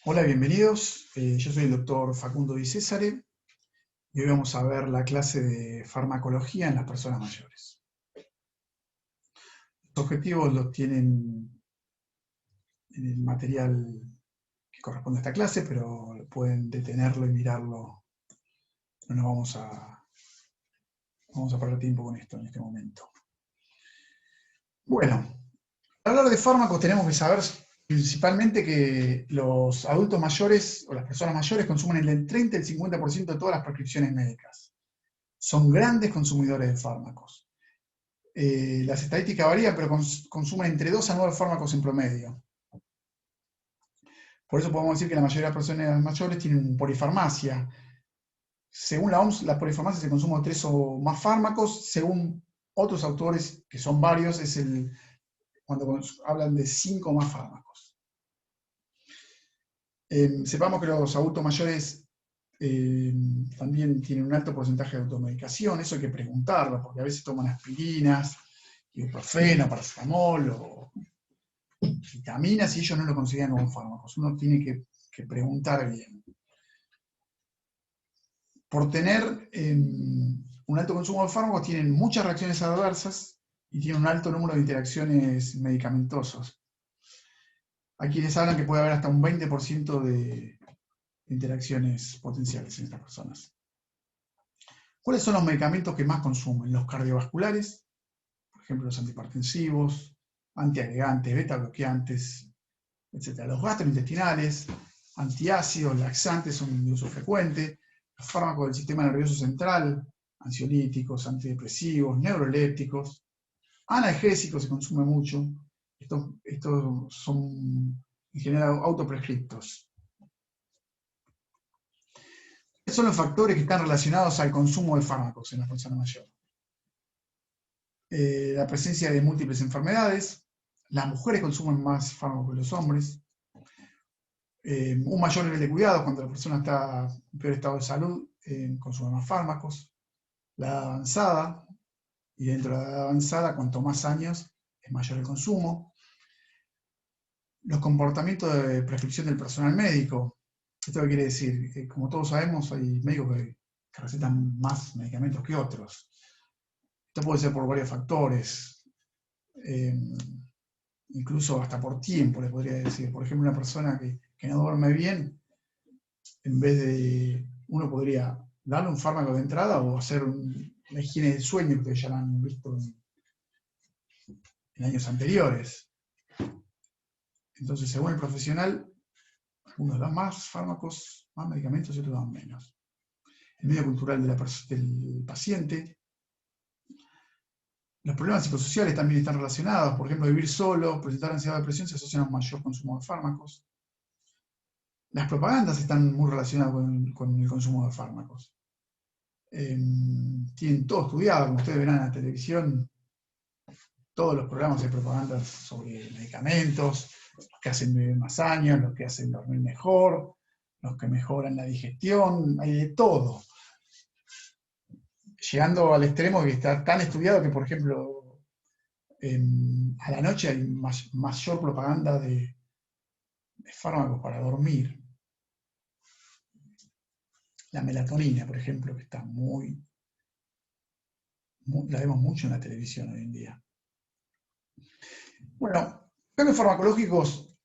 Hola, bienvenidos. Yo soy el doctor Facundo Di Cesare y hoy vamos a ver la clase de farmacología en las personas mayores. Los objetivos los tienen en el material que corresponde a esta clase, pero pueden detenerlo y mirarlo. No nos vamos a perder tiempo con esto en este momento. Bueno, para hablar de fármacos tenemos que saber principalmente que los adultos mayores o las personas mayores consumen el 30 y el 50% de todas las prescripciones médicas. Son grandes consumidores de fármacos. Las estadísticas varían, pero consumen entre 2 a 9 fármacos en promedio. Por eso podemos decir que la mayoría de las personas mayores tienen polifarmacia. Según la OMS, la polifarmacia es el consumo de 3 o más fármacos. Según otros autores, que son varios, es cuando hablan de 5 o más fármacos. Sepamos que los adultos mayores también tienen un alto porcentaje de automedicación. Eso hay que preguntarlo, porque a veces toman aspirinas, ibuprofeno, paracetamol o vitaminas y ellos no lo consideran como fármacos. Uno tiene que preguntar bien. Por tener un alto consumo de fármacos tienen muchas reacciones adversas y tienen un alto número de interacciones medicamentosas. Hay quienes hablan que puede haber hasta un 20% de interacciones potenciales en estas personas. ¿Cuáles son los medicamentos que más consumen? Los cardiovasculares, por ejemplo, los antihipertensivos, antiagregantes, beta bloqueantes, etc. Los gastrointestinales, antiácidos, laxantes son de uso frecuente, los fármacos del sistema nervioso central, ansiolíticos, antidepresivos, neurolépticos, analgésicos se consume mucho. Estos son en general autoprescriptos. ¿Cuáles son los factores que están relacionados al consumo de fármacos en la persona mayor? La presencia de múltiples enfermedades, las mujeres consumen más fármacos que los hombres, un mayor nivel de cuidado cuando la persona está en peor estado de salud, consume más fármacos, la edad avanzada, y dentro de la edad avanzada, cuanto más años, es mayor el consumo. Los comportamientos de prescripción del personal médico. ¿Esto qué quiere decir? Como todos sabemos, hay médicos que recetan más medicamentos que otros. Esto puede ser por varios factores, incluso hasta por tiempo, le podría decir. Por ejemplo, una persona que no duerme bien, en vez de, uno podría darle un fármaco de entrada o hacer una higiene del sueño, que ya lo han visto en años anteriores. Entonces, según el profesional, unos dan más fármacos, más medicamentos y otros dan menos. El medio cultural del paciente. Los problemas psicosociales también están relacionados. Por ejemplo, vivir solo, presentar ansiedad o depresión se asocian a un mayor consumo de fármacos. Las propagandas están muy relacionadas con el consumo de fármacos. Tienen todo estudiado, como ustedes verán en la televisión, todos los programas de propaganda sobre medicamentos, los que hacen vivir más años, los que hacen dormir mejor, los que mejoran la digestión, hay de todo. Llegando al extremo que está tan estudiado que, por ejemplo, a la noche hay mayor propaganda de fármacos para dormir. La melatonina, por ejemplo, que está la vemos mucho en la televisión hoy en día. Bueno, cambios farmacológicos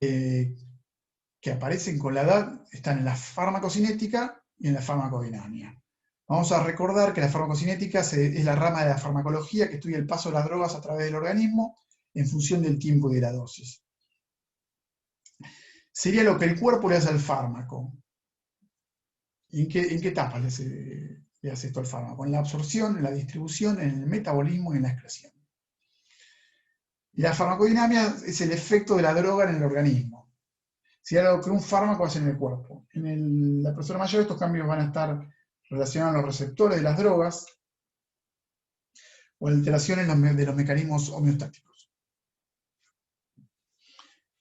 que aparecen con la edad están en la farmacocinética y en la farmacodinamia. Vamos a recordar que la farmacocinética es la rama de la farmacología que estudia el paso de las drogas a través del organismo en función del tiempo y de la dosis. Sería lo que el cuerpo le hace al fármaco. ¿Y en qué etapa le hace esto al fármaco? En la absorción, en la distribución, en el metabolismo y en la excreción. Y la farmacodinamia es el efecto de la droga en el organismo. Sería lo que un fármaco hace en el cuerpo. En la persona mayor estos cambios van a estar relacionados a los receptores de las drogas o alteraciones de los mecanismos homeostáticos.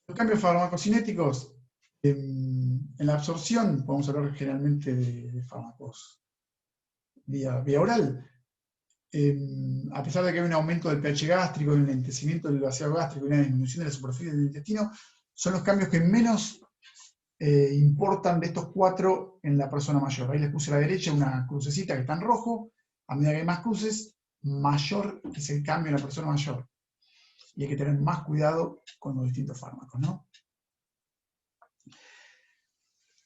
Los cambios farmacocinéticos, en la absorción, podemos hablar generalmente de fármacos vía oral. A pesar de que hay un aumento del pH gástrico, un enlentecimiento del vaciado gástrico y una disminución de la superficie del intestino, son los cambios que menos importan de estos 4 en la persona mayor. Ahí les puse a la derecha una crucecita que está en rojo. A medida que hay más cruces, mayor es el cambio en la persona mayor. Y hay que tener más cuidado con los distintos fármacos, ¿no?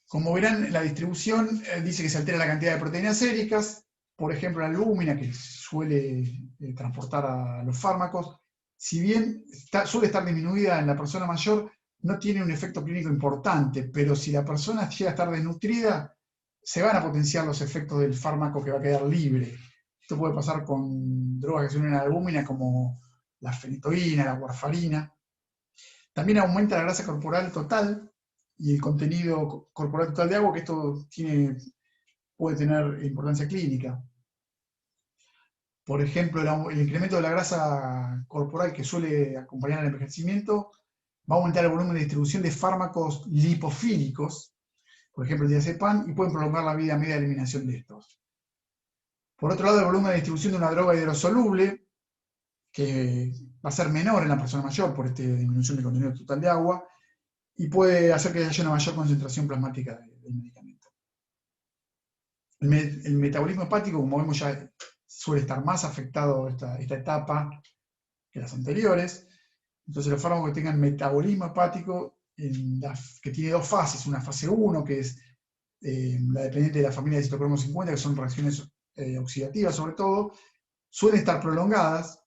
Como verán, la distribución dice que se altera la cantidad de proteínas séricas, por ejemplo, la albúmina, que suele transportar a los fármacos. Si bien suele estar disminuida en la persona mayor, no tiene un efecto clínico importante, pero si la persona llega a estar desnutrida, se van a potenciar los efectos del fármaco que va a quedar libre. Esto puede pasar con drogas que se unen a la albúmina, como la fenitoína, la warfarina. También aumenta la grasa corporal total y el contenido corporal total de agua, que esto puede tener importancia clínica. Por ejemplo, el incremento de la grasa corporal que suele acompañar al envejecimiento va a aumentar el volumen de distribución de fármacos lipofílicos, por ejemplo el diazepam, y pueden prolongar la vida media de eliminación de estos. Por otro lado, el volumen de distribución de una droga hidrosoluble, que va a ser menor en la persona mayor por esta disminución del contenido total de agua, y puede hacer que haya una mayor concentración plasmática del medicamento. El metabolismo hepático, como vemos, ya suele estar más afectado esta etapa que las anteriores. Entonces los fármacos que tengan metabolismo hepático, que tiene 2 fases, una fase 1, que es la dependiente de la familia de citocromo 50, que son reacciones oxidativas sobre todo, suelen estar prolongadas,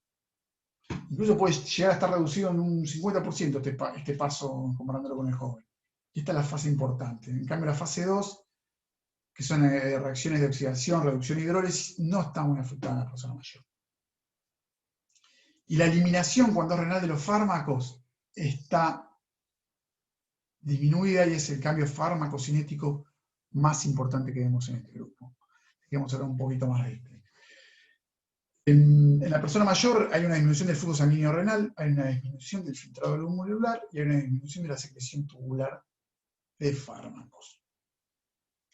incluso puede llegar a estar reducido en un 50% este paso comparándolo con el joven. Y esta es la fase importante. En cambio la fase 2, que son reacciones de oxidación, reducción y hidrólisis, no está muy afectada en la persona mayor. Y la eliminación cuando es renal de los fármacos está disminuida y es el cambio farmacocinético más importante que vemos en este grupo. Vamos a hablar un poquito más de este. En la persona mayor hay una disminución del flujo sanguíneo renal, hay una disminución del filtrado glomerular y hay una disminución de la secreción tubular de fármacos.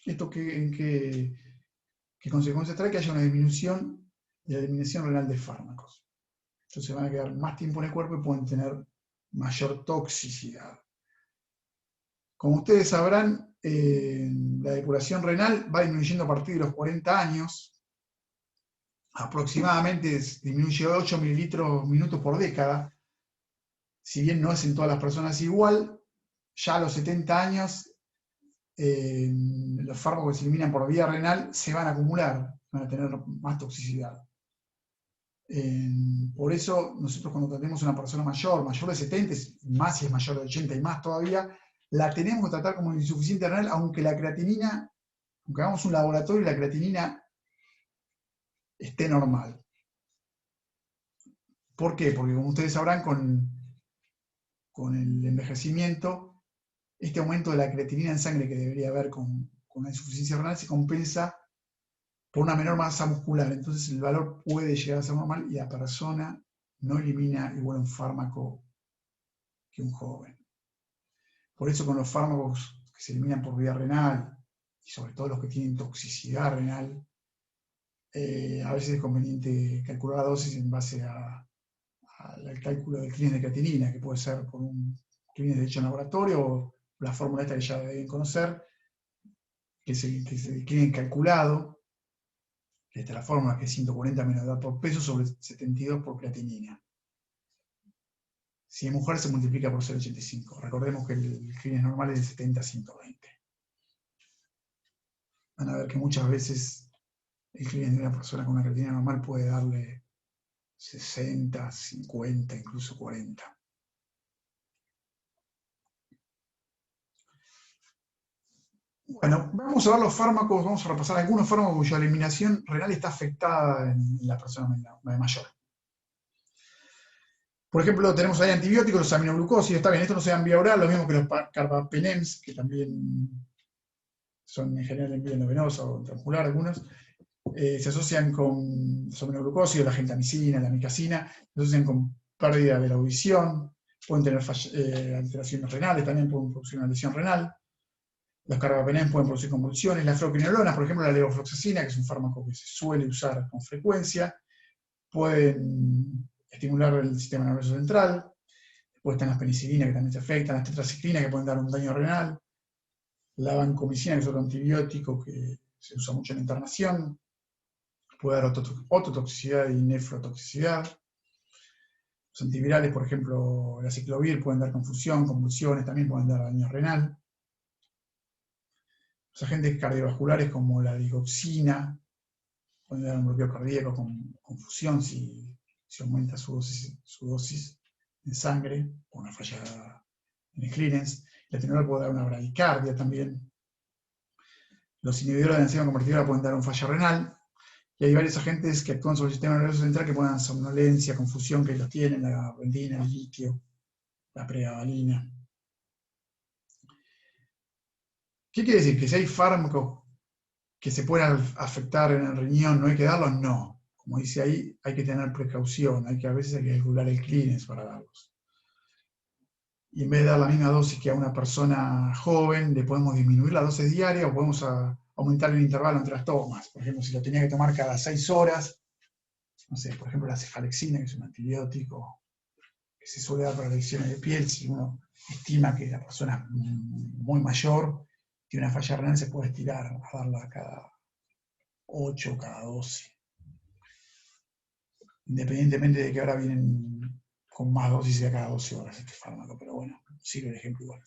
¿Esto qué consecuencias trae? Que haya una disminución de la eliminación renal de fármacos. Entonces van a quedar más tiempo en el cuerpo y pueden tener mayor toxicidad. Como ustedes sabrán, la depuración renal va disminuyendo a partir de los 40 años. Aproximadamente disminuye 8 mililitros minutos por década. Si bien no es en todas las personas igual, ya a los 70 años los fármacos que se eliminan por vía renal se van a acumular, van a tener más toxicidad. Por eso nosotros cuando tratemos a una persona mayor de 70, más si es mayor de 80 y más todavía, la tenemos que tratar como insuficiente renal, aunque la creatinina, aunque hagamos un laboratorio y la creatinina esté normal. ¿Por qué? Porque como ustedes sabrán, con el envejecimiento, este aumento de la creatinina en sangre que debería haber con la insuficiencia renal se compensa por una menor masa muscular. Entonces el valor puede llegar a ser normal y la persona no elimina igual un fármaco que un joven. Por eso con los fármacos que se eliminan por vía renal, y sobre todo los que tienen toxicidad renal, a veces es conveniente calcular la dosis en base al cálculo del clínico de creatinina, que puede ser por un clínico de hecho en laboratorio o la fórmula esta que ya deben conocer, que es el clínico calculado, que esta es la fórmula que es 140 mg por peso sobre 72 por creatinina. Si es mujer se multiplica por 0,85. Recordemos que el clínico normal es de 70 a 120. Van a ver que muchas veces el clínico de una persona con una creatinina normal puede darle 60, 50, incluso 40. Bueno, vamos a ver los fármacos, vamos a repasar algunos fármacos cuya eliminación renal está afectada en la persona mayor. Por ejemplo, tenemos ahí antibióticos, los aminoglucósidos, está bien, esto no se da en vía oral, lo mismo que los carbapenems, que también son en general en vía endovenosa o intramuscular algunos, se asocian con los aminoglucósidos, la gentamicina, la amicacina, se asocian con pérdida de la audición, pueden tener alteraciones renales, también pueden producir una lesión renal. Los carbapenems pueden producir convulsiones. Las fluoroquinolonas, por ejemplo, la levofloxacina, que es un fármaco que se suele usar con frecuencia, pueden estimular el sistema nervioso central. Después están las penicilinas, que también se afectan, las tetraciclinas, que pueden dar un daño renal. La vancomicina, que es otro antibiótico que se usa mucho en la internación, puede dar ototoxicidad y nefrotoxicidad. Los antivirales, por ejemplo, la ciclovir, pueden dar confusión, convulsiones, también pueden dar daño renal. Los agentes cardiovasculares como la digoxina pueden dar un bloqueo cardíaco con confusión si aumenta su dosis en sangre o una falla en el clearance. El atenolol puede dar una bradicardia también. Los inhibidores de la enzima convertidora pueden dar un fallo renal. Y hay varios agentes que actúan sobre el sistema nervioso central que pueden dar somnolencia, confusión, que los tienen, la gabapentina, el litio, la pregabalina. ¿Qué quiere decir? ¿Que si hay fármacos que se puedan afectar en el riñón no hay que darlos? No. Como dice ahí, hay que tener precaución, a veces hay que calcular el clearance para darlos. Y en vez de dar la misma dosis que a una persona joven, le podemos disminuir la dosis diaria o podemos aumentar el intervalo entre las tomas. Por ejemplo, si lo tenía que tomar cada 6 horas, no sé, por ejemplo, la cefalexina, que es un antibiótico que se suele dar para lesiones de piel, si uno estima que la persona es muy mayor, tiene una falla renal, se puede estirar a darla cada 8 o cada 12. Independientemente de que ahora vienen con más dosis de cada 12 horas este fármaco, pero bueno, sirve el ejemplo igual.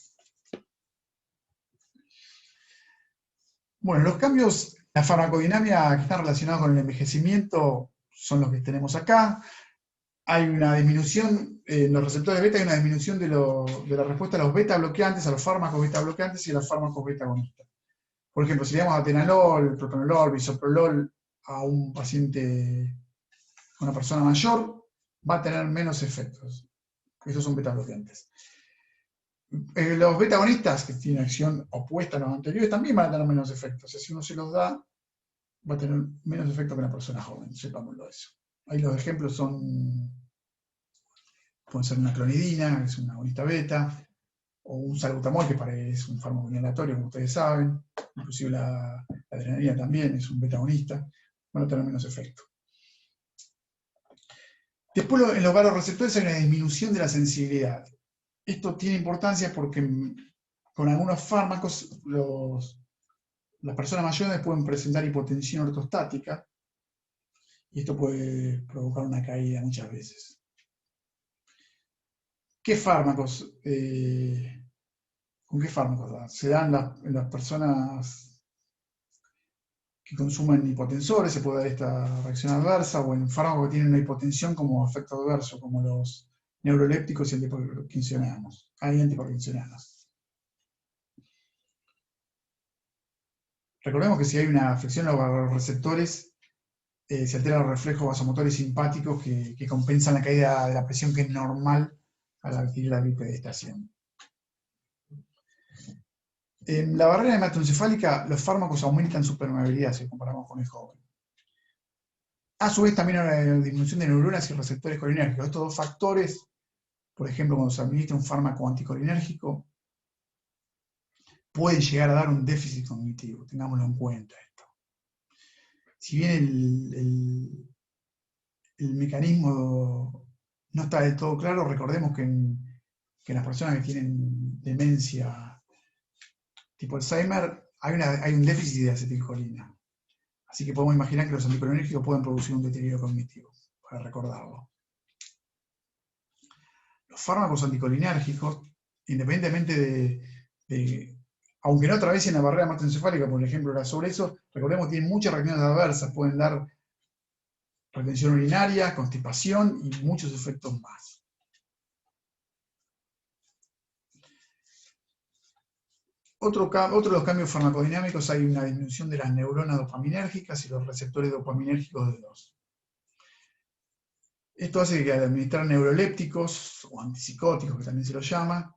Bueno, los cambios en la farmacodinámica que están relacionados con el envejecimiento son los que tenemos acá. Hay una disminución en los receptores beta, hay una disminución de la respuesta a los beta bloqueantes, a los fármacos beta bloqueantes y a los fármacos beta agonistas. Por ejemplo, si le damos atenolol, propranolol, bisoprolol a un paciente, a una persona mayor, va a tener menos efectos. Estos son beta bloqueantes. Los beta agonistas, que tienen acción opuesta a los anteriores, también van a tener menos efectos. O sea, si uno se los da, va a tener menos efecto que una persona joven, sepámoslo eso. Ahí los ejemplos pueden ser una clonidina, que es una agonista beta, o un salbutamol, que es un fármaco inhalatorio, como ustedes saben, inclusive la adrenalina también es un beta agonista, van a tener menos efecto. Después en los varoreceptores hay una disminución de la sensibilidad. Esto tiene importancia porque con algunos fármacos las personas mayores pueden presentar hipotensión ortostática y esto puede provocar una caída muchas veces. ¿Qué fármacos? ¿Con qué fármacos dan? Se dan en las personas que consumen hipotensores, se puede dar esta reacción adversa, o en fármacos que tienen una hipotensión como efecto adverso, como los neurolépticos y antiparkinsonianos. Hay antiparkinsonianos. Recordemos que si hay una afección a los receptores, se alteran los reflejos vasomotores simpáticos que compensan la caída de la presión que es normal al adquirir la bipedestación. En la barrera hematoencefálica, los fármacos aumentan su permeabilidad si comparamos con el joven. A su vez, también hay una disminución de neuronas y receptores colinérgicos. Estos dos factores, por ejemplo, cuando se administra un fármaco anticolinérgico, pueden llegar a dar un déficit cognitivo. Tengámoslo en cuenta esto. Si bien el mecanismo no está del todo claro, recordemos que en las personas que tienen demencia tipo Alzheimer hay un déficit de acetilcolina. Así que podemos imaginar que los anticolinérgicos pueden producir un deterioro cognitivo, para recordarlo. Los fármacos anticolinérgicos, independientemente aunque no atraviesen la barrera hematoencefálica, por ejemplo, la sobredosis, recordemos que tienen muchas reacciones adversas, pueden dar retención urinaria, constipación y muchos efectos más. Otro de los cambios farmacodinámicos, hay una disminución de las neuronas dopaminérgicas y los receptores dopaminérgicos de 2. Esto hace que al administrar neurolépticos o antipsicóticos, que también se los llama,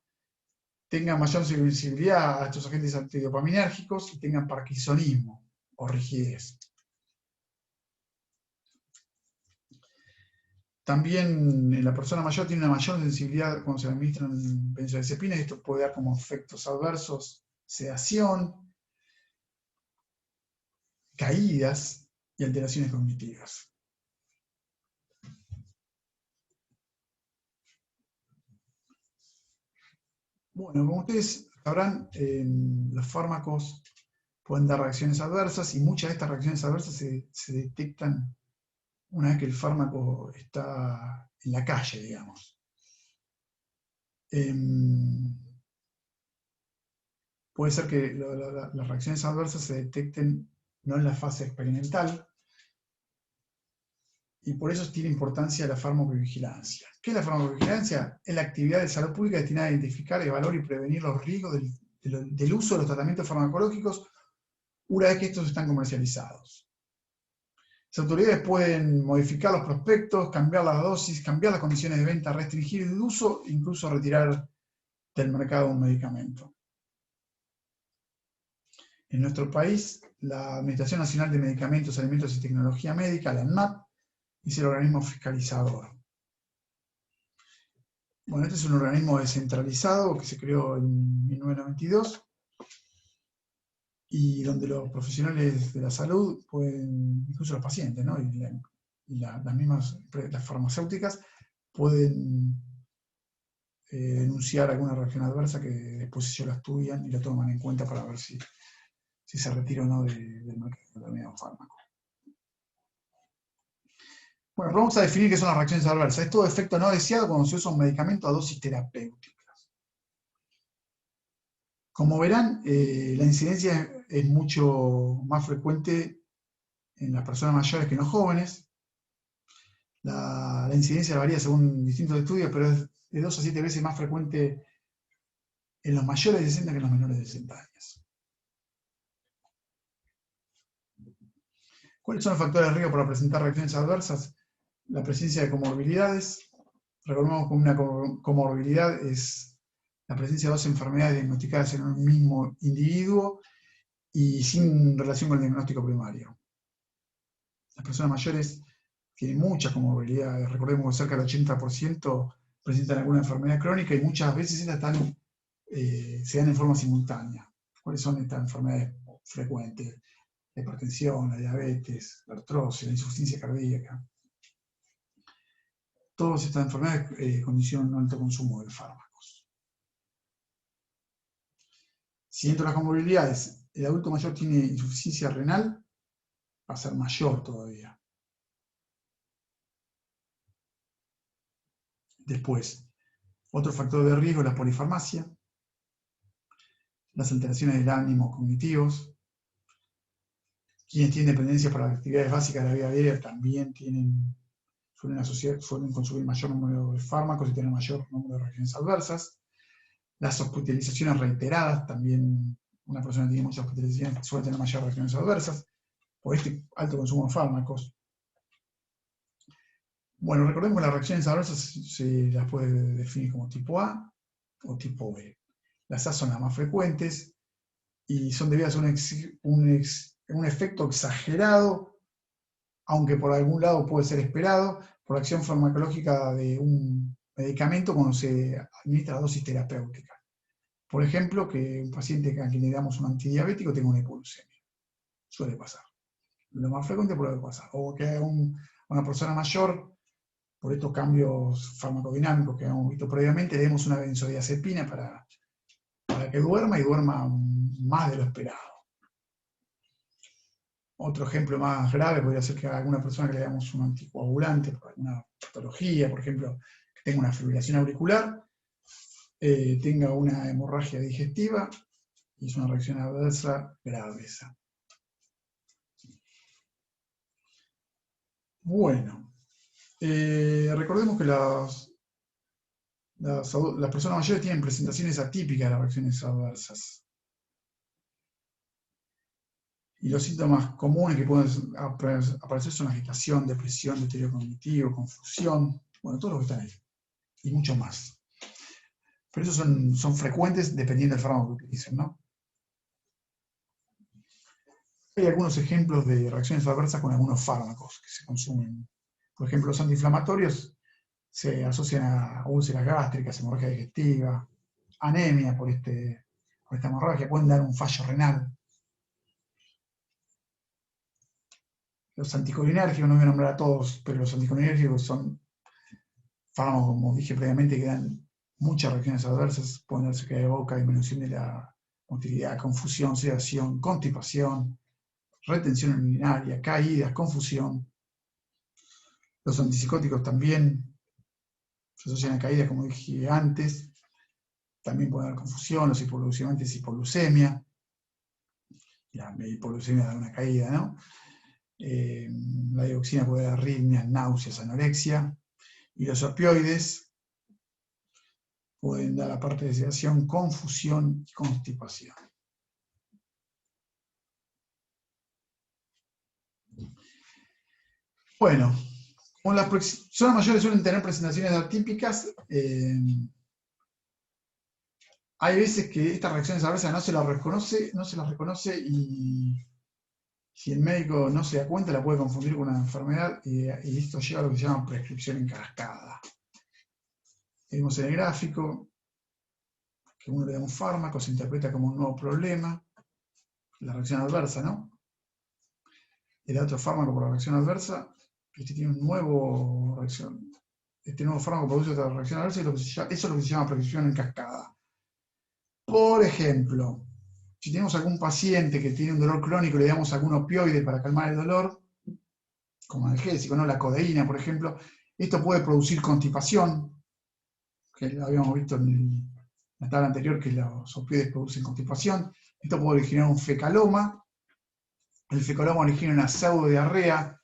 tengan mayor sensibilidad a estos agentes antidopaminérgicos y tengan parkinsonismo o rigidez. También en la persona mayor tiene una mayor sensibilidad cuando se le administran benzodiazepinas y esto puede dar como efectos adversos sedación, caídas y alteraciones cognitivas. Bueno, como ustedes sabrán, los fármacos pueden dar reacciones adversas y muchas de estas reacciones adversas se detectan una vez que el fármaco está en la calle, digamos. Puede ser que las reacciones adversas se detecten no en la fase experimental, y por eso tiene importancia la farmacovigilancia. ¿Qué es la farmacovigilancia? Es la actividad de salud pública destinada a identificar, evaluar y prevenir los riesgos del uso de los tratamientos farmacológicos una vez que estos están comercializados. Las autoridades pueden modificar los prospectos, cambiar las dosis, cambiar las condiciones de venta, restringir el uso, incluso retirar del mercado un medicamento. En nuestro país, la Administración Nacional de Medicamentos, Alimentos y Tecnología Médica, la ANMAT, es el organismo fiscalizador. Bueno, este es un organismo descentralizado que se creó en 1992 y donde los profesionales de la salud pueden, incluso los pacientes, ¿no? y las mismas las farmacéuticas pueden denunciar alguna reacción adversa que después ellos la estudian y la toman en cuenta para ver si se retira o no del mercado de determinado fármaco. Bueno, pero vamos a definir qué son las reacciones adversas. Es todo efecto no deseado cuando se usa un medicamento a dosis terapéuticas. Como verán, la incidencia es mucho más frecuente en las personas mayores que en los jóvenes. La incidencia varía según distintos estudios, pero es de 2 a 7 veces más frecuente en los mayores de 60 que en los menores de 60 años. ¿Cuáles son los factores de riesgo para presentar reacciones adversas? La presencia de comorbilidades. Recordemos que una comorbilidad es la presencia de 2 enfermedades diagnosticadas en un mismo individuo y sin relación con el diagnóstico primario. Las personas mayores tienen muchas comorbilidades. Recordemos que cerca del 80% presentan alguna enfermedad crónica y muchas veces estas se dan en forma simultánea. ¿Cuáles son estas enfermedades frecuentes? La hipertensión, la diabetes, la artrosis, la insuficiencia cardíaca. Todas estas enfermedades condicionan un alto consumo de fármacos. Si dentro de las comorbilidades el adulto mayor tiene insuficiencia renal, va a ser mayor todavía. Después, otro factor de riesgo es la polifarmacia, las alteraciones del ánimo cognitivos. Quienes tienen dependencia para las actividades básicas de la vida diaria también suelen consumir mayor número de fármacos y tener mayor número de reacciones adversas. Las hospitalizaciones reiteradas, también una persona que tiene muchas hospitalizaciones suele tener mayores reacciones adversas por este alto consumo de fármacos. Bueno, recordemos que las reacciones adversas se las puede definir como tipo A o tipo B. Las A son las más frecuentes y son debidas a un efecto exagerado, aunque por algún lado puede ser esperado, por acción farmacológica de un medicamento cuando se administra dosis terapéutica. Por ejemplo, que un paciente a quien le damos un antidiabético tenga una hipoglucemia. Suele pasar. Lo más frecuente puede pasar. O que una persona mayor, por estos cambios farmacodinámicos que hemos visto previamente, le demos una benzodiazepina para que duerma y duerma más de lo esperado. Otro ejemplo más grave podría ser que a alguna persona que le damos un anticoagulante por alguna patología, por ejemplo, que tenga una fibrilación auricular, tenga una hemorragia digestiva y es una reacción adversa grave esa. Bueno, recordemos que las personas mayores tienen presentaciones atípicas de las reacciones adversas. Y los síntomas comunes que pueden aparecer son agitación, depresión, deterioro cognitivo, confusión, bueno, todos los que están ahí, y mucho más. Pero esos son frecuentes dependiendo del fármaco que utilicen, ¿no? Hay algunos ejemplos de reacciones adversas con algunos fármacos que se consumen. Por ejemplo, los antiinflamatorios se asocian a úlceras gástricas, hemorragia digestiva, anemia por esta hemorragia, pueden dar un fallo renal. Los anticolinérgicos, no voy a nombrar a todos, pero los anticolinérgicos son fármacos, como dije previamente, que dan muchas reacciones adversas, pueden darse caída de boca, disminución de la motilidad, confusión, sedación, constipación, retención urinaria, caídas, confusión. Los antipsicóticos también se asocian a caídas, como dije antes. También puede dar confusión, los hipoglucemiantes, hipoglucemia. La hipoglucemia da una caída, ¿no? La dioxina puede dar arritmias, náuseas, anorexia. Y los opioides pueden dar, aparte de sedación, confusión y constipación. Bueno, como las personas mayores suelen tener presentaciones atípicas, hay veces que estas reacciones adversas no se las reconoce y si el médico no se da cuenta la puede confundir con una enfermedad y esto lleva a lo que se llama prescripción en cascada. Vemos en el gráfico que uno le da un fármaco, se interpreta como un nuevo problema, la reacción adversa, ¿no? Le da otro fármaco por la reacción adversa, este tiene un nuevo reacción. Este nuevo fármaco produce otra reacción adversa y eso es lo que se llama prescripción en cascada. Por ejemplo, si tenemos algún paciente que tiene un dolor crónico y le damos algún opioide para calmar el dolor, como analgésico, ¿no? La codeína, por ejemplo, esto puede producir constipación, que lo habíamos visto en la tabla anterior, que los opioides producen constipación. Esto puede originar un fecaloma. El fecaloma origina una pseudodiarrea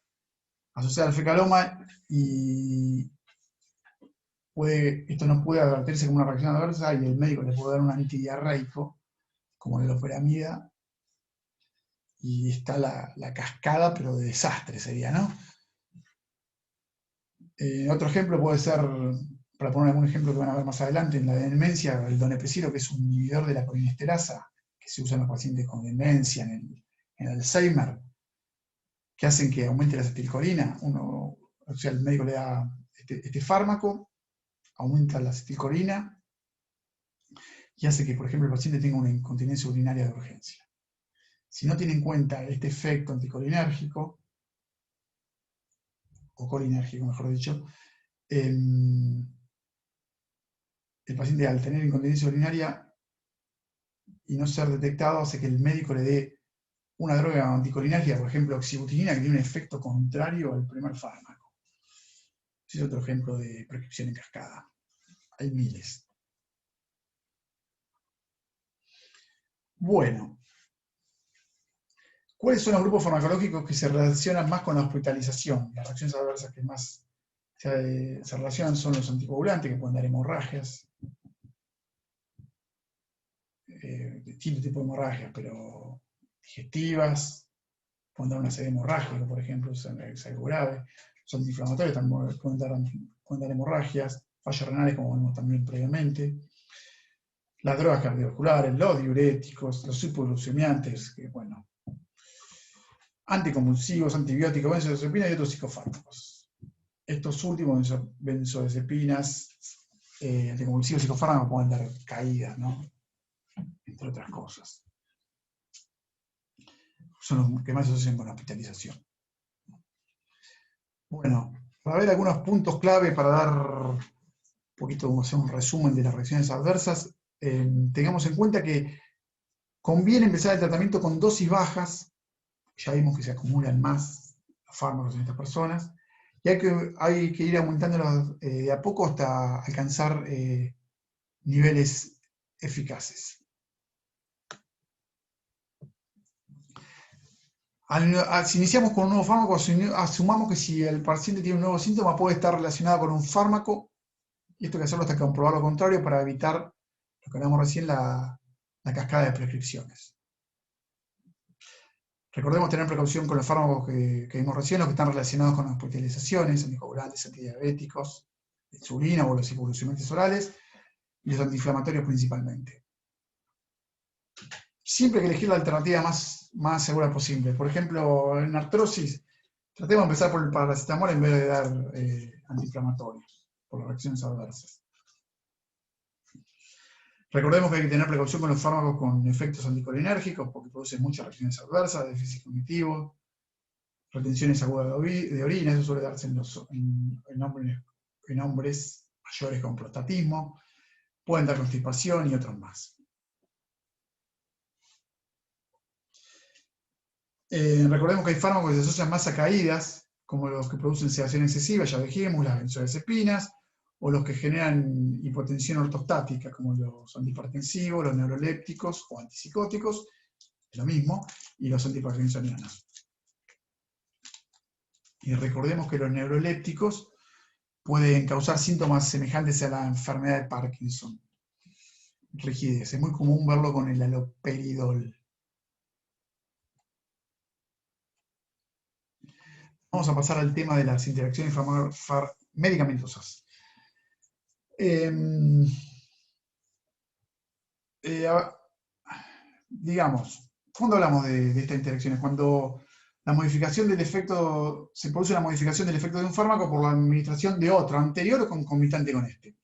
asociada al fecaloma y esto no puede advertirse como una reacción adversa y el médico le puede dar un antidiarreico, como la loperamida, y está la cascada, pero de desastre sería, ¿no? Otro ejemplo puede ser, para poner algún ejemplo que van a ver más adelante, en la demencia, el donepezilo, que es un inhibidor de la colinesterasa, que se usa en los pacientes con demencia, en el Alzheimer, que hacen que aumente la acetilcolina. O sea, el médico le da este fármaco, aumenta la acetilcolina y hace que, por ejemplo, el paciente tenga una incontinencia urinaria de urgencia. Si no tiene en cuenta este efecto anticolinérgico, o colinérgico, mejor dicho, el paciente, al tener incontinencia urinaria y no ser detectado, hace que el médico le dé una droga anticolinérgica, por ejemplo, oxibutinina, que tiene un efecto contrario al primer fármaco. Ese es otro ejemplo de prescripción en cascada. Hay miles. Bueno, ¿cuáles son los grupos farmacológicos que se relacionan más con la hospitalización? Las reacciones adversas que más se relacionan son los anticoagulantes, que pueden dar hemorragias, distintos tipos de hemorragias, pero digestivas, pueden dar una sed hemorrágica, por ejemplo, es algo grave. Los antiinflamatorios también pueden dar hemorragias, fallos renales, como vimos también previamente. Las drogas cardiovasculares, los diuréticos, los hipoglucemiantes, que bueno, anticonvulsivos, antibióticos, benzodiazepinas y otros psicofármacos. Estos últimos, benzodiazepinas, anticonvulsivos, psicofármacos, pueden dar caídas, ¿no? Entre otras cosas. Son los que más se asocian con la hospitalización. Bueno, para ver algunos puntos clave para dar un poquito, como hacer un resumen de las reacciones adversas, tengamos en cuenta que conviene empezar el tratamiento con dosis bajas, ya vimos que se acumulan más fármacos en estas personas, y hay que ir aumentándolos de a poco hasta alcanzar niveles eficaces. Si iniciamos con un nuevo fármaco, asumamos que si el paciente tiene un nuevo síntoma puede estar relacionado con un fármaco, y esto hay que hacerlo hasta comprobar lo contrario para evitar lo que hablamos recién, la cascada de prescripciones. Recordemos tener precaución con los fármacos que vimos recién, los que están relacionados con las hospitalizaciones, anticoagulantes, antidiabéticos, insulina o los hipoglucemiantes orales, y los antiinflamatorios principalmente. Siempre hay que elegir la alternativa más segura posible. Por ejemplo, en artrosis, tratemos de empezar por el paracetamol en vez de dar antiinflamatorios, por las reacciones adversas. Recordemos que hay que tener precaución con los fármacos con efectos anticolinérgicos, porque producen muchas reacciones adversas, déficit cognitivo, retenciones agudas de orina, eso suele darse en hombres mayores con prostatismo. pueden dar constipación y otros más. Recordemos que hay fármacos que se asocian más a caídas, como los que producen sedación excesiva, ya dijimos, las benzodiazepinas, o los que generan hipotensión ortostática, como los antihipertensivos, los neurolépticos o antipsicóticos, es lo mismo, y los antiparkinsonianos. Y recordemos que los neurolépticos pueden causar síntomas semejantes a la enfermedad de Parkinson. Rigidez, es muy común verlo con el haloperidol. Vamos a pasar al tema de las interacciones medicamentosas. Digamos, ¿cuándo hablamos de estas interacciones? Cuando la modificación del efecto, se produce una modificación del efecto de un fármaco por la administración de otro, anterior o concomitante con este.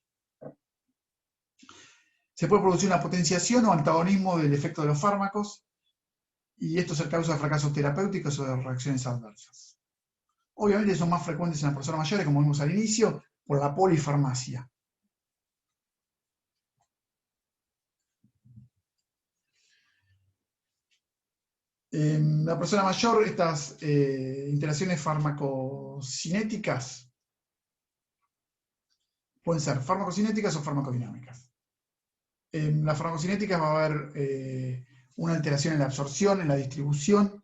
Se puede producir una potenciación o antagonismo del efecto de los fármacos, y esto es el causa de fracasos terapéuticos o de reacciones adversas. Obviamente son más frecuentes en las personas mayores, como vimos al inicio, por la polifarmacia. En la persona mayor, estas interacciones farmacocinéticas pueden ser farmacocinéticas o farmacodinámicas. En las farmacocinéticas va a haber una alteración en la absorción, en la distribución,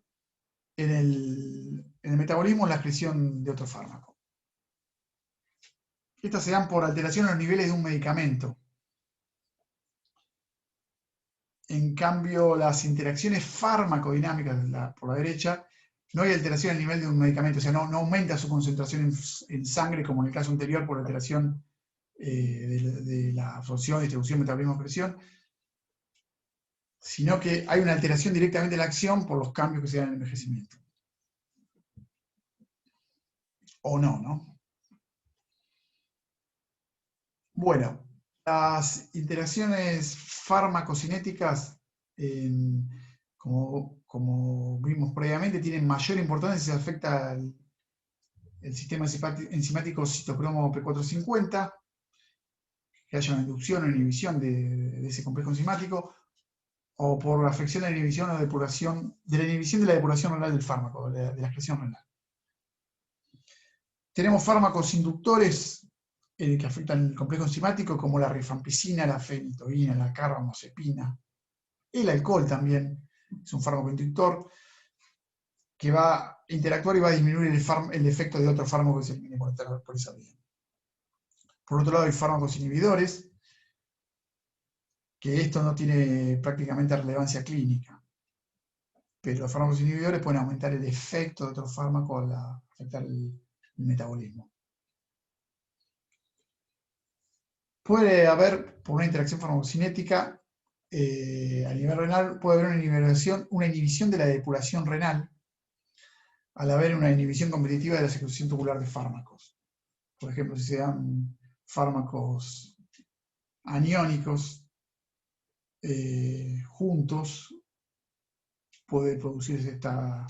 en el metabolismo, en la excreción de otro fármaco. Estas se dan por alteración en los niveles de un medicamento. En cambio, las interacciones farmacodinámicas por la derecha, no hay alteración en el nivel de un medicamento, o sea, no aumenta su concentración en sangre como en el caso anterior por alteración de la absorción, distribución, metabolismo, excreción, sino que hay una alteración directamente en la acción por los cambios que se dan en el envejecimiento. O no, ¿no? Bueno, las interacciones farmacocinéticas, como vimos previamente, tienen mayor importancia si se afecta el sistema enzimático citocromo P450, que haya una inducción o inhibición de ese complejo enzimático, o por afección de la inhibición o depuración, de la inhibición de la depuración renal del fármaco, de la excreción renal. Tenemos fármacos inductores que afectan el complejo enzimático, como la rifampicina, la fenitoína, la carbamazepina. El alcohol también es un fármaco inductor que va a interactuar y va a disminuir el efecto de otro fármaco que se elimine por esa vía. Por otro lado, hay fármacos inhibidores, que esto no tiene prácticamente relevancia clínica. Pero los fármacos inhibidores pueden aumentar el efecto de otro fármaco al afectar el metabolismo. Puede haber, por una interacción farmacocinética, a nivel renal, puede haber una inhibición de la depuración renal, al haber una inhibición competitiva de la secreción tubular de fármacos. Por ejemplo, si se dan fármacos aniónicos juntos, puede producirse esta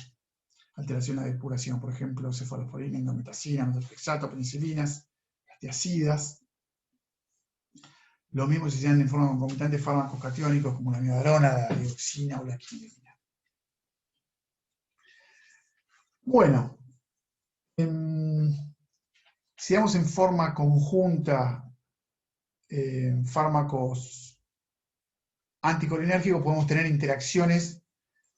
alteración de la depuración. Por ejemplo, cefalosporina, indometacina, methotrexato, penicilinas, las tiacidas. Lo mismo si se dan en forma concomitante fármacos catiónicos como la amiodarona, la dioxina o la quinidina. Bueno, si damos en forma conjunta fármacos anticolinérgicos, podemos tener interacciones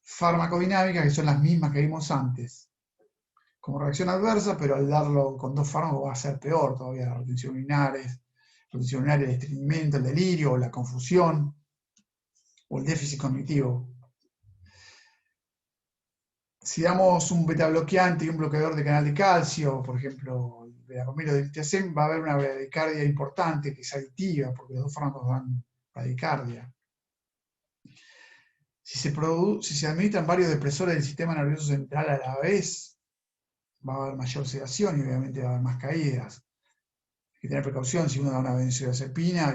farmacodinámicas que son las mismas que vimos antes, como reacción adversa, pero al darlo con dos fármacos va a ser peor todavía: la retención urinaria, el estreñimiento, el delirio, la confusión o el déficit cognitivo. Si damos un betabloqueante y un bloqueador de canal de calcio, por ejemplo, el verapamilo del Tiacem, va a haber una bradicardia importante que es adictiva, porque los dos fármacos dan bradicardia. Si se administran varios depresores del sistema nervioso central a la vez, va a haber mayor sedación y obviamente va a haber más caídas. Hay que tener precaución si uno da una benzodiazepina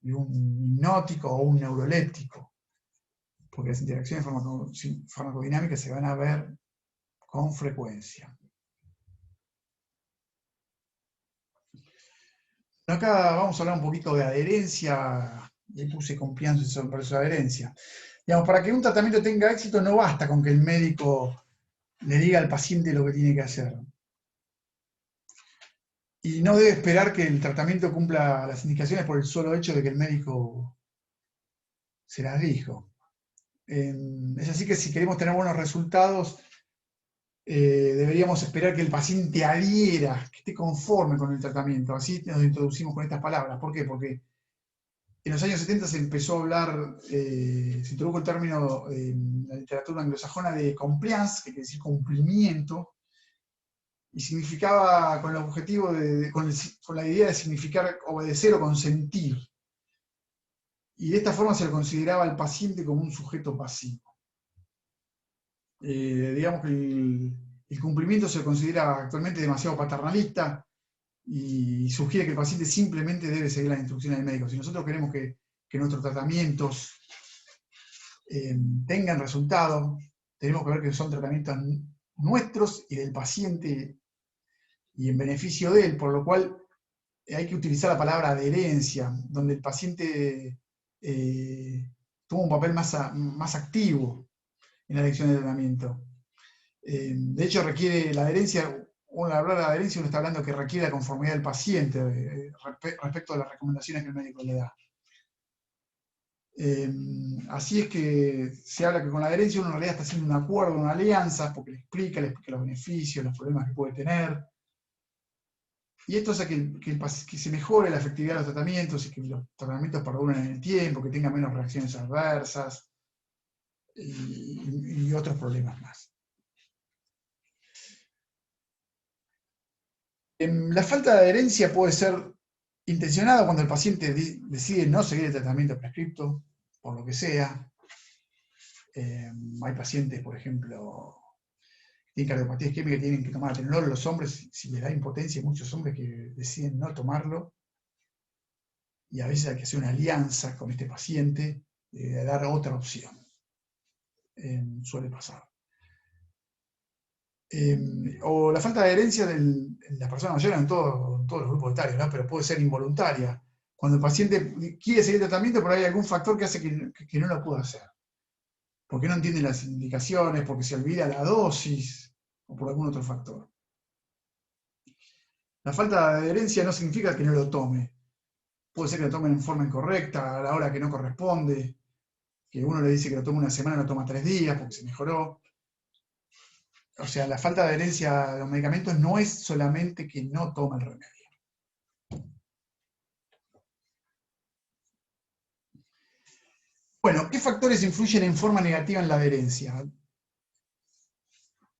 y un hipnótico o un neuroléptico, porque las interacciones farmacodinámicas se van a ver con frecuencia. Acá vamos a hablar un poquito de adherencia, y ahí puse compliance versus adherencia. Digamos, para que un tratamiento tenga éxito no basta con que el médico le diga al paciente lo que tiene que hacer. Y no debe esperar que el tratamiento cumpla las indicaciones por el solo hecho de que el médico se las dijo. Es así que si queremos tener buenos resultados, deberíamos esperar que el paciente adhiera, que esté conforme con el tratamiento. Así nos introducimos con estas palabras. ¿Por qué? Porque en los años 70 se empezó a hablar, se introdujo el término en la literatura anglosajona de compliance, que quiere decir cumplimiento, y significaba con el objetivo con la idea de significar obedecer o consentir. Y de esta forma se lo consideraba al paciente como un sujeto pasivo. Digamos que el cumplimiento se lo considera actualmente demasiado paternalista y sugiere que el paciente simplemente debe seguir las instrucciones del médico. Si nosotros queremos que nuestros tratamientos tengan resultado, tenemos que ver que son tratamientos nuestros y del paciente y en beneficio de él, por lo cual hay que utilizar la palabra adherencia, donde el paciente toma un papel más activo en la elección de tratamiento. De hecho, requiere la adherencia, al hablar de adherencia, uno está hablando que requiere la conformidad del paciente respecto a las recomendaciones que el médico le da. Así es que se habla que con la adherencia uno en realidad está haciendo un acuerdo, una alianza, porque le explica los beneficios, los problemas que puede tener. Y esto hace que se mejore la efectividad de los tratamientos y que los tratamientos perduren en el tiempo, que tengan menos reacciones adversas y otros problemas más. La falta de adherencia puede ser intencionada cuando el paciente decide no seguir el tratamiento prescripto, por lo que sea. Hay pacientes, por ejemplo, que tienen cardiopatía isquémica que tienen que tomar atenolol. Los hombres, si les da impotencia, hay muchos hombres que deciden no tomarlo. Y a veces hay que hacer una alianza con este paciente de dar otra opción. Suele pasar. O la falta de adherencia de las personas mayores en todos los grupos etarios, ¿no? Pero puede ser involuntaria. Cuando el paciente quiere seguir el tratamiento, pero hay algún factor que hace que no lo pueda hacer. Porque no entiende las indicaciones, porque se olvida la dosis, o por algún otro factor. La falta de adherencia no significa que no lo tome. Puede ser que lo tomen en forma incorrecta, a la hora que no corresponde, que uno le dice que lo toma una semana, lo toma 3 días porque se mejoró. O sea, la falta de adherencia a los medicamentos no es solamente que no toma el remedio. Bueno, ¿qué factores influyen en forma negativa en la adherencia?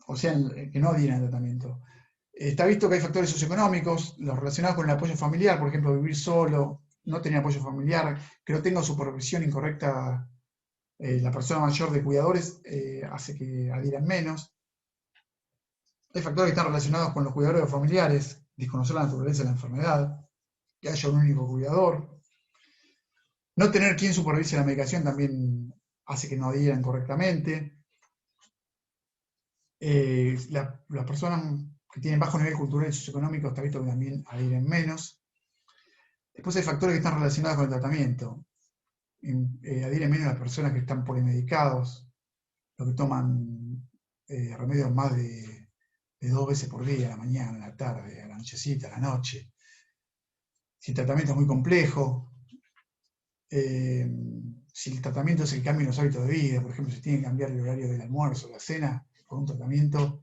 O sea, que no adhieren al tratamiento. Está visto que hay factores socioeconómicos, los relacionados con el apoyo familiar, por ejemplo, vivir solo, no tener apoyo familiar, que no tenga supervisión incorrecta la persona mayor de cuidadores, hace que adhieran menos. Hay factores que están relacionados con los cuidadores familiares, desconocer la naturaleza de la enfermedad, que haya un único cuidador. No tener quien supervise la medicación también hace que no adhieran correctamente. Las personas que tienen bajo nivel cultural y socioeconómico está visto que también adhieren menos. Después hay factores que están relacionados con el tratamiento. Adhieren menos las personas que están polimedicados, los que toman remedios más de 2 veces por día, a la mañana, a la tarde, a la nochecita, a la noche. Si el tratamiento es muy complejo, si el tratamiento es el cambio en los hábitos de vida, por ejemplo, si tiene que cambiar el horario del almuerzo, la cena, por un tratamiento,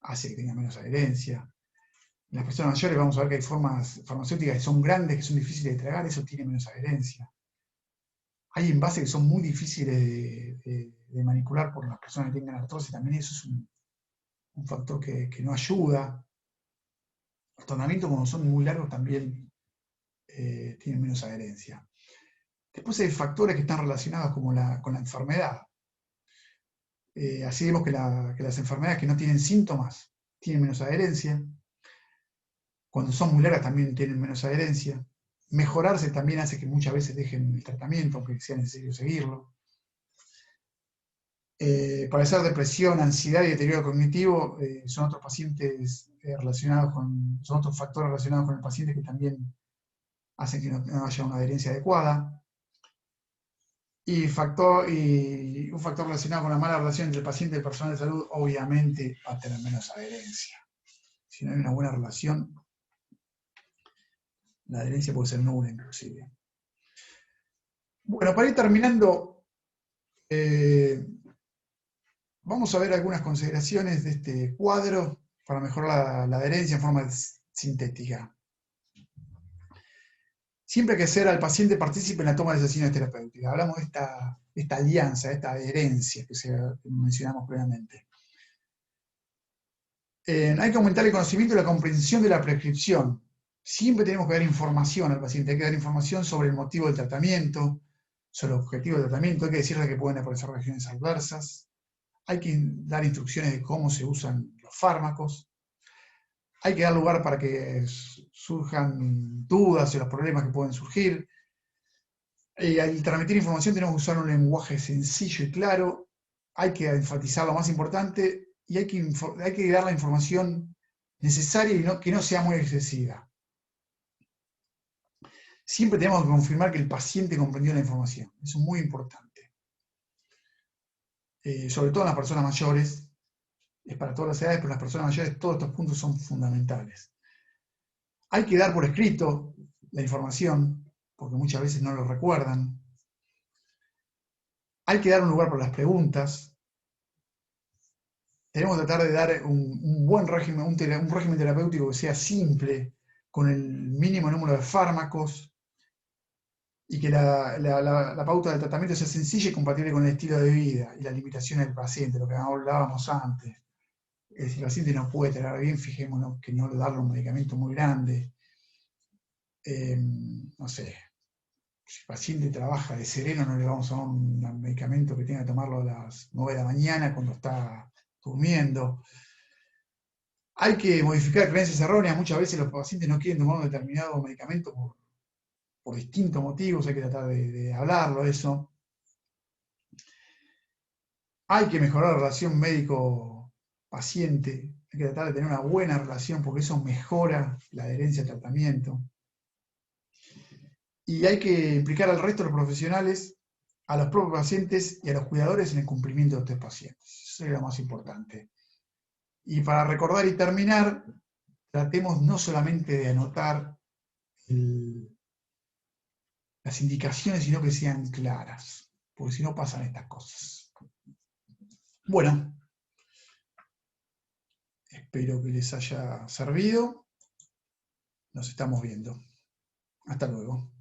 hace que tenga menos adherencia. En las personas mayores vamos a ver que hay formas farmacéuticas que son grandes, que son difíciles de tragar, eso tiene menos adherencia. Hay envases que son muy difíciles de manipular por las personas que tengan artrosis, también eso es un factor que no ayuda. Los tratamientos, como son muy largos, también tienen menos adherencia. Después hay factores que están relacionados con la enfermedad. Así vemos que las enfermedades que no tienen síntomas tienen menos adherencia. Cuando son muy largas también tienen menos adherencia. Mejorarse también hace que muchas veces dejen el tratamiento, aunque sea necesario seguirlo. Padecer depresión, ansiedad y deterioro cognitivo son otros pacientes son otros factores relacionados con el paciente que también hacen que no haya una adherencia adecuada. Y un factor relacionado con la mala relación entre el paciente y el personal de salud, obviamente va a tener menos adherencia. Si no hay una buena relación, la adherencia puede ser nula inclusive. Bueno, para ir terminando, vamos a ver algunas consideraciones de este cuadro para mejorar la adherencia en forma sintética. Siempre hay que hacer al paciente partícipe en la toma de decisiones terapéuticas. Hablamos de esta alianza, de esta adherencia que mencionamos previamente. Hay que aumentar el conocimiento y la comprensión de la prescripción. Siempre tenemos que dar información al paciente, hay que dar información sobre el motivo del tratamiento, sobre el objetivo del tratamiento, hay que decirle que pueden aparecer reacciones adversas, hay que dar instrucciones de cómo se usan los fármacos, hay que dar lugar para que surjan dudas y los problemas que pueden surgir. Al transmitir información tenemos que usar un lenguaje sencillo y claro, hay que enfatizar lo más importante y hay que dar la información necesaria y que no sea muy excesiva. Siempre tenemos que confirmar que el paciente comprendió la información, eso es muy importante. Sobre todo en las personas mayores, es para todas las edades, pero en las personas mayores todos estos puntos son fundamentales. Hay que dar por escrito la información, porque muchas veces no lo recuerdan. Hay que dar un lugar para las preguntas. Tenemos que tratar de dar un buen régimen, un régimen terapéutico que sea simple, con el mínimo número de fármacos, y que la pauta del tratamiento sea sencilla y compatible con el estilo de vida y las limitaciones del paciente, lo que hablábamos antes. Si el paciente no puede tratar bien, fijémonos que no darle un medicamento muy grande. No sé, si el paciente trabaja de sereno, no le vamos a dar un medicamento que tenga que tomarlo a las 9 de la mañana cuando está durmiendo. Hay que modificar creencias erróneas. Muchas veces los pacientes no quieren tomar un determinado medicamento por distintos motivos, hay que tratar de hablarlo eso. Hay que mejorar la relación médico-paciente, hay que tratar de tener una buena relación porque eso mejora la adherencia al tratamiento. Y hay que implicar al resto de los profesionales, a los propios pacientes y a los cuidadores en el cumplimiento de estos pacientes. Eso es lo más importante. Y para recordar y terminar, tratemos no solamente de anotar las indicaciones, sino que sean claras, porque si no pasan estas cosas. Bueno, espero que les haya servido. Nos estamos viendo. Hasta luego.